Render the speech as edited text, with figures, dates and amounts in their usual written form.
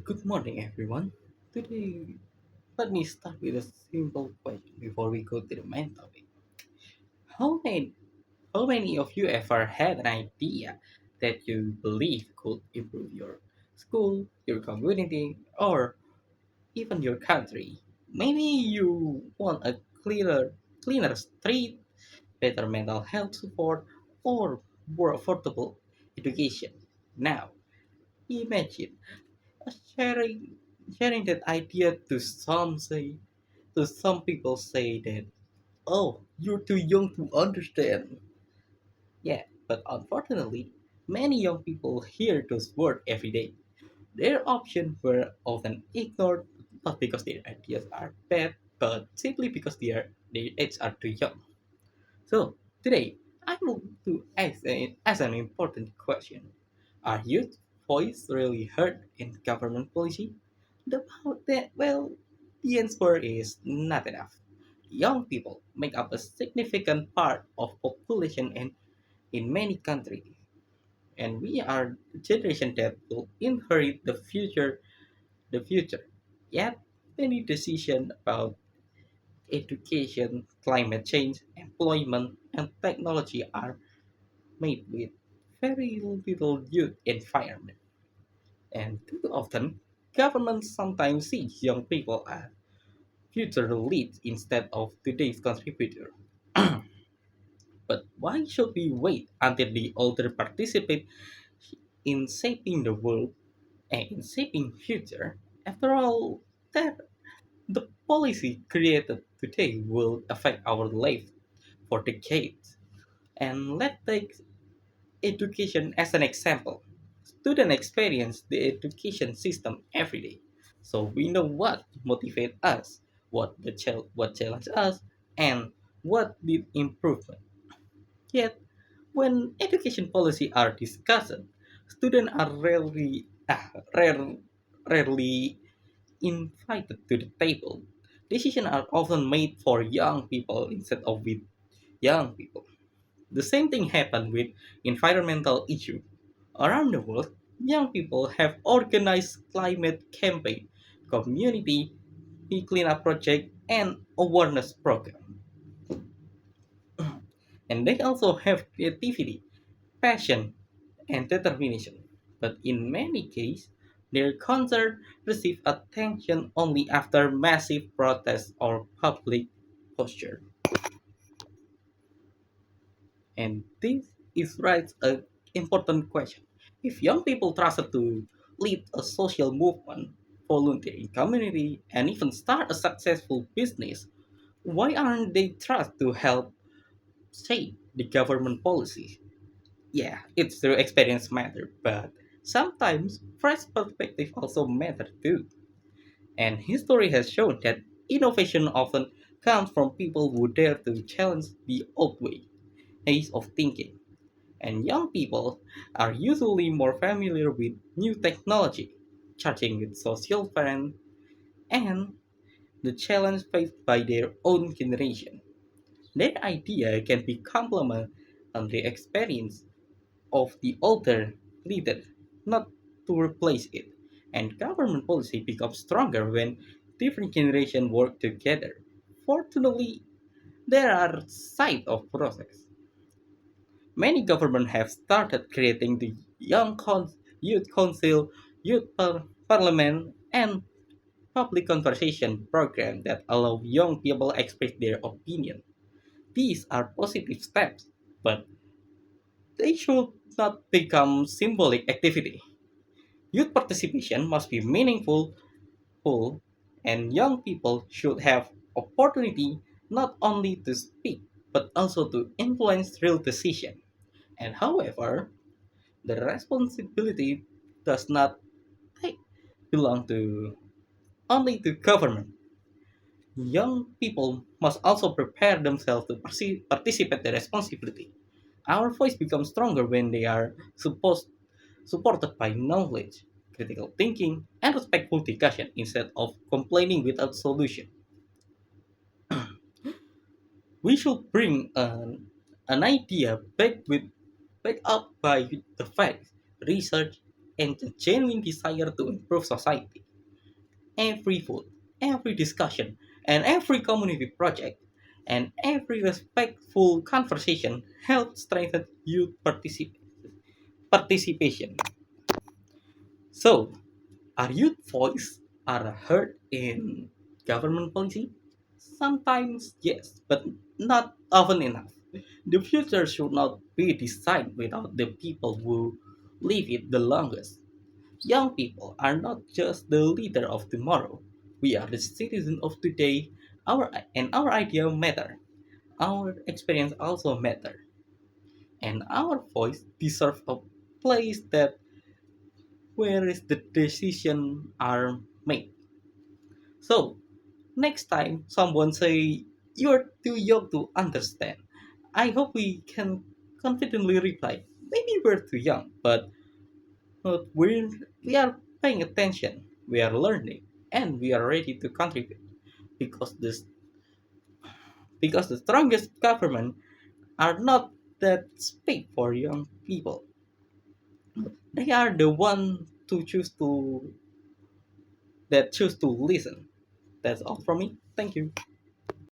Good morning, everyone. Today, let me start with a simple question before we go to the main topic. How many, how many of you ever had an idea that you believe could improve your school, your community, or even your country? Maybe you want a cleaner street, better mental health support, or more affordable education. Now, imagine sharing sharing that idea to some people say that, oh, you're too young to understand. Yeah, but unfortunately many young people hear those words every day. Their options were often ignored, not because their ideas are bad, but simply because their age are too young. So today I want to ask an important question. Are youth voice really heard in government policy? The answer is not enough. Young people make up a significant part of population in many countries, and we are the generation that will inherit the future. Yet many decisions about education, climate change, employment, and technology are made with very little youth environment. And too often, governments sometimes see young people as future leads instead of today's contributor. But why should we wait until the older participate in shaping the world and in shaping future? After all, that the policy created today will affect our life for decades. And let's take education as an example. Students experience the education system every day. So we know what motivates us, what challenges us, and what need improvement. Yet, when education policy are discussed, students are rarely invited to the table. Decisions are often made for young people instead of with young people. The same thing happened with environmental issues. Around the world, young people have organized climate campaign, community cleanup project, and awareness program. And they also have creativity, passion, and determination. But in many cases, their concern receive attention only after massive protests or public posture. And this is right an important question. If young people trusted to lead a social movement, volunteer in community, and even start a successful business, why aren't they trusted to help shape the government policy? Yeah, it's true experience matter, but sometimes fresh perspective also matter too. And history has shown that innovation often comes from people who dare to challenge the old ways of thinking. And young people are usually more familiar with new technology, charging with social trends, and the challenge faced by their own generation. Their idea can be complement on the experience of the older leader, not to replace it. And government policy becomes stronger when different generations work together. Fortunately, there are sides of process. Many governments have started creating the youth council, parliament, and public conversation program that allow young people express their opinion. These are positive steps, but they should not become symbolic activity. Youth participation must be meaningful, full, and young people should have opportunity not only to speak but also to influence real decision. And however, the responsibility does not take, belong to only to government. Young people must also prepare themselves to participate the responsibility. Our voice becomes stronger when they are supported by knowledge, critical thinking, and respectful discussion instead of complaining without solution. We should bring an idea back up by the facts, research, and a genuine desire to improve society. Every vote, every discussion, and every community project, and every respectful conversation helps strengthen youth participation. So, are youth voice are heard in government policy? Sometimes yes, but not often enough. The future should not be designed without the people who live it the longest. Young people are not just the leader of tomorrow. We are the citizen of today. Our idea matter. Our experience also matter. And our voice deserves a place that where is the decision are made. So next time someone say you're too young to understand, I hope we can confidently reply, maybe we're too young, but we are paying attention, we are learning, and we are ready to contribute because this because the strongest government are not that speak for young people. They are the one to choose to listen. That's all from me. Thank you.